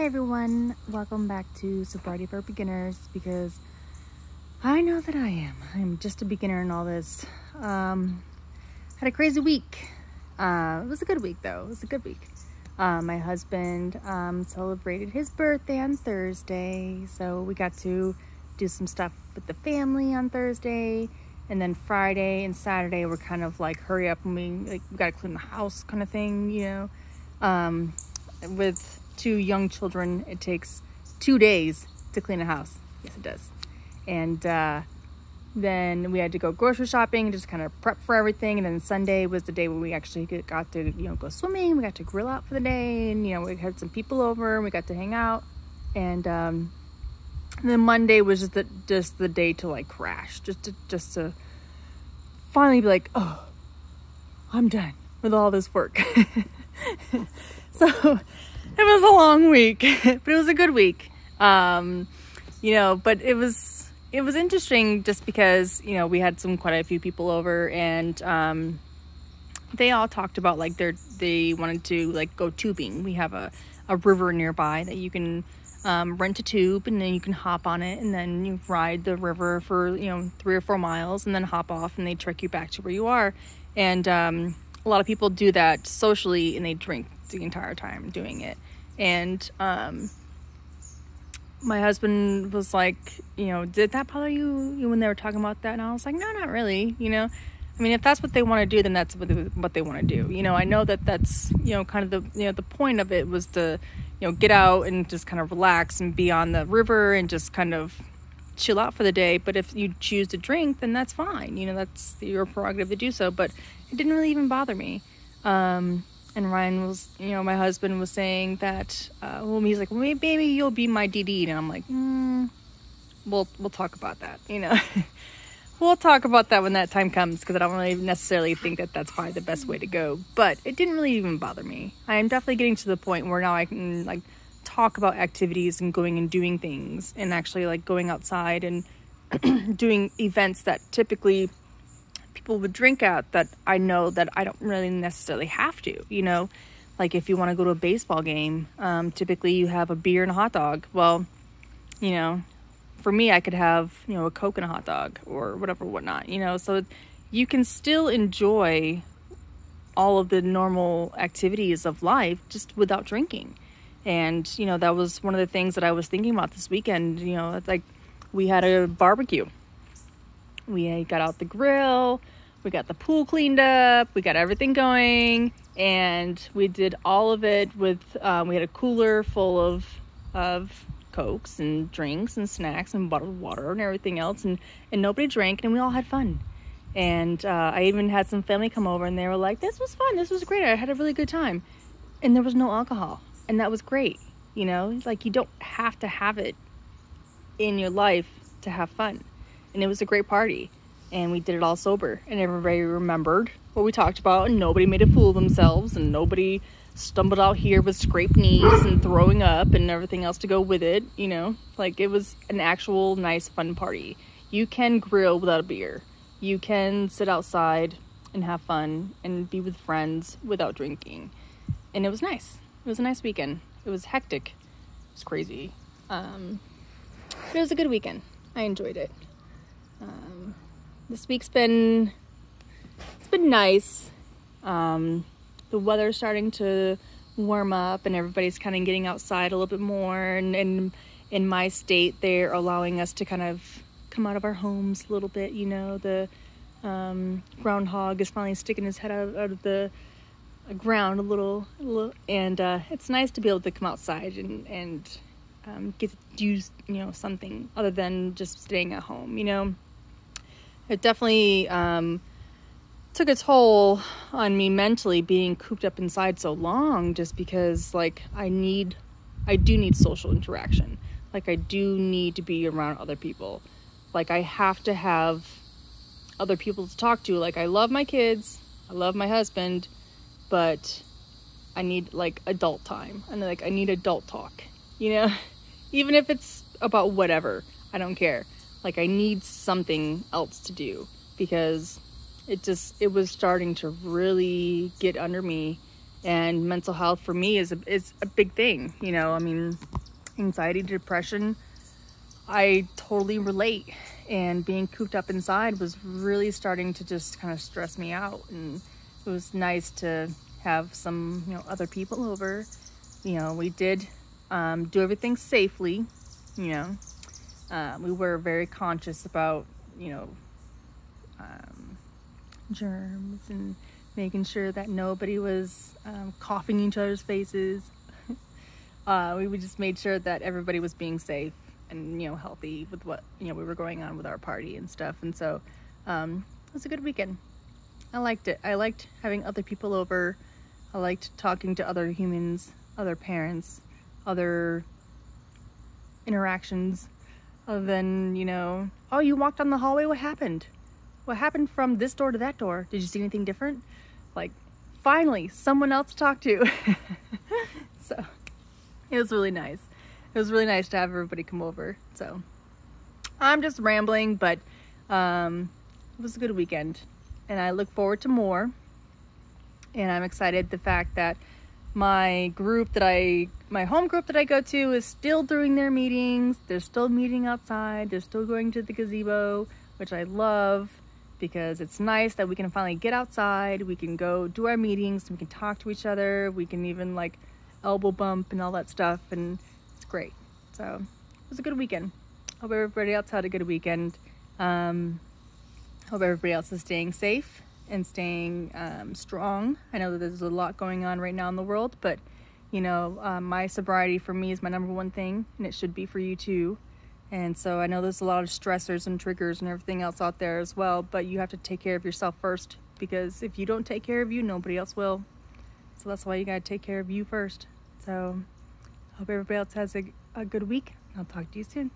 Hey everyone, welcome back to Sobriety for Beginners, because I know that I am. I'm just a beginner in all this. Had a crazy week. It was a good week though. It was a good week. My husband celebrated his birthday on Thursday, so we got to do some stuff with the family on Thursday, and then Friday and Saturday were kind of like hurry up and we got to clean the house kind of thing, you know. With 2 young children, it takes 2 days to clean a house. Yes, it does. And then we had to go grocery shopping and just kind of prep for everything. And then Sunday was the day when we actually got to, go swimming. We got to grill out for the day, and we had some people over and we got to hang out. And then Monday was just the day to like crash, just to finally be like, oh, I'm done with all this work. So it was a long week, but it was a good week. But it was interesting just because, we had quite a few people over, and they all talked about like they wanted to like go tubing. We have a river nearby that you can rent a tube, and then you can hop on it, and then you ride the river for 3 or 4 miles, and then hop off, and they trek you back to where you are. And a lot of people do that socially, and they drink the entire time doing it. And my husband was like, did that bother you when they were talking about that? And I was like, no, not really. I mean, if that's what they want to do, then that's what they want to do. I know that's kind of the point of it was to get out and just kind of relax and be on the river and just kind of chill out for the day. But if you choose to drink, then that's fine. That's your prerogative to do so. But it didn't really even bother me. And Ryan was, my husband was saying that, he's like, well, maybe you'll be my DD. And I'm like, we'll talk about that, We'll talk about that when that time comes, because I don't really necessarily think that that's probably the best way to go. But it didn't really even bother me. I am definitely getting to the point where now I can, like, talk about activities and going and doing things, and actually, like, going outside and doing events that typically people would drink at, that I know that I don't really necessarily have to, like if you want to go to a baseball game, typically you have a beer and a hot dog. Well, for me, I could have, a Coke and a hot dog or whatnot, so you can still enjoy all of the normal activities of life just without drinking. And, that was one of the things that I was thinking about this weekend. It's like we had a barbecue. We got out the grill, we got the pool cleaned up, we got everything going, and we did all of it with, we had a cooler full of Cokes and drinks and snacks and bottled water and everything else, and nobody drank, and we all had fun. And I even had some family come over, and they were like, this was fun, this was great, I had a really good time. And there was no alcohol, and that was great. Like, you don't have to have it in your life to have fun. And it was a great party, and we did it all sober, and everybody remembered what we talked about, and nobody made a fool of themselves, and nobody stumbled out here with scraped knees and throwing up and everything else to go with it. Like, it was an actual nice fun party. You can grill without a beer, you can sit outside and have fun and be with friends without drinking, and it was nice. It was a nice weekend. It was hectic, it was crazy, but it was a good weekend. I enjoyed it. This week's been nice. The weather's starting to warm up, and everybody's kind of getting outside a little bit more. And in my state, they're allowing us to kind of come out of our homes a little bit. The groundhog is finally sticking his head out of the ground a little, and it's nice to be able to come outside and get to do something other than just staying at home. It definitely took a toll on me mentally, being cooped up inside so long, just because like I do need social interaction. Like, I do need to be around other people. Like, I have to have other people to talk to. Like, I love my kids, I love my husband, but I need like adult time, and like I need adult talk, even if it's about whatever, I don't care. Like, I need something else to do, because it was starting to really get under me, And mental health for me is a big thing, you know. I mean, anxiety, depression, I totally relate. And being cooped up inside was really starting to just kind of stress me out. And it was nice to have some, you know, other people over. You know, we did do everything safely, you know. We were very conscious about, you know, germs and making sure that nobody was coughing in each other's faces. We just made sure that everybody was being safe and, you know, healthy with what, you know, we were going on with our party and stuff. And so it was a good weekend. I liked it. I liked having other people over. I liked talking to other humans, other parents, other interactions, other than, you know, oh, you walked down the hallway, what happened? What happened from this door to that door? Did you see anything different? Like, finally, someone else to talk to. So, it was really nice. It was really nice to have everybody come over. So, I'm just rambling, but it was a good weekend. And I look forward to more. And I'm excited the fact that my home group that I go to is still doing their meetings. They're still meeting outside. They're still going to the gazebo, which I love, because it's nice that we can finally get outside. We can go do our meetings. We can talk to each other. We can even like elbow bump and all that stuff. And it's great. So it was a good weekend. Hope everybody else had a good weekend. Hope everybody else is staying safe and staying strong. I know that there's a lot going on right now in the world, but you know, my sobriety for me is my number one thing, and it should be for you too. And so I know there's a lot of stressors and triggers and everything else out there as well, but you have to take care of yourself first, because if you don't take care of you, nobody else will. So that's why you gotta take care of you first. So hope everybody else has a good week. I'll talk to you soon.